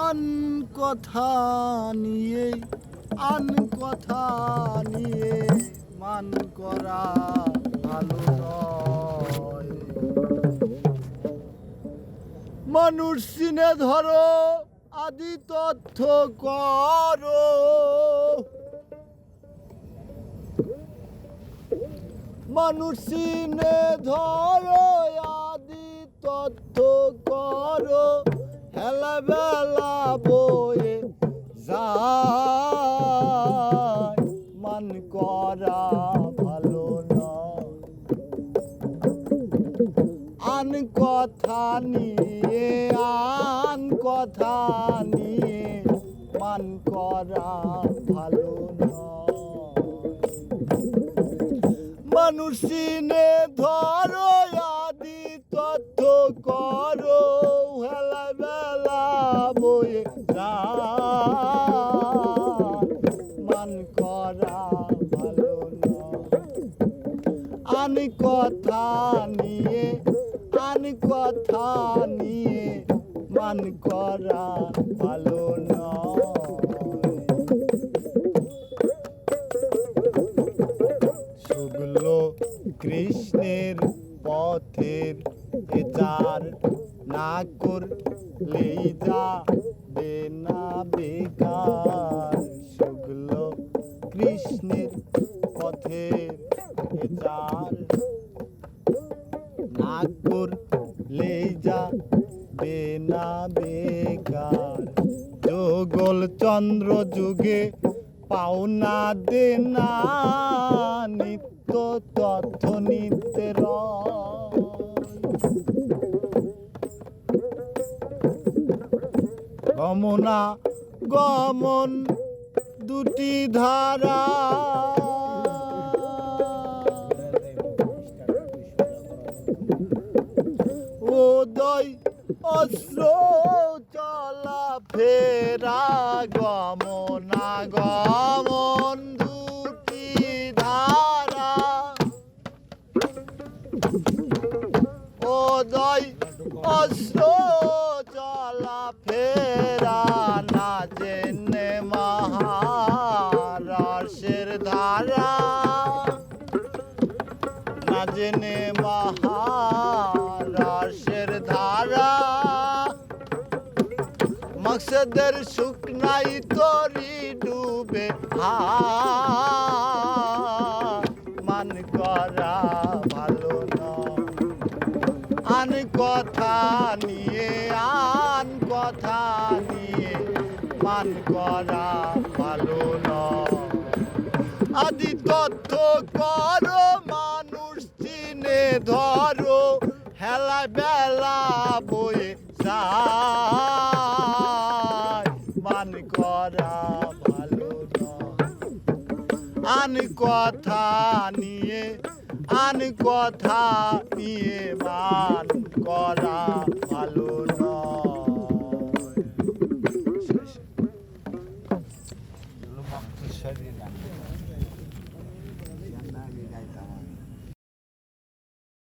আন কথা নিয়ে আন কথা নিয়ে মান করা ভালো নয়। মানুষ চিনে ধরো আদি তথ্য করো, মানুষ চিনে ধরো আদি তথ্য করো, হেলা বেলা বয়ে যায় মান করা ভালো নয়। আন কথা নিয়ে আন কথা নিয়ে মান করা ভালো নয়। মানুষ চিনে ধরো আদি তথ্য করো, হেলা বেলা বয়ে যায় মান করা ভালো নয়। আন কথা নিয়ে আন কথা নিয়ে মান করা ভালো নয়। শুগলো কৃষ্ণের পথের এচার না করলেই যাবে না বেকার। শুগলো কৃষ্ণের পথের এচার না করলেই যাবে না বেকার। যোগল চন্দ্র যুগে পাওনা দেনা নিত্য তথ্য নিত্যের। গমনা গমন দুটি ধারা, উদয় অস্ত্র চলা ফেরা। গমনা গমন দুটি ধারা, উদয় অস্ত্র চলা ফেরা। না জেনে মহারসের ধারা, না জেনে মহারসের ধারা। মকসদের সুখ নাই তরি ডুবে মান করা ভালো নয়। আন কথা নিয়ে আন কথা নিয়ে মান করা ভালো নয়। আদি তথ্য করো মানুষ চিনে ধরো, হেলা বেলা বয়ে যায় মান করা ভালো নয়। আন কথা নিয়ে আন কথা নিয়ে মান করা ভালো নয়।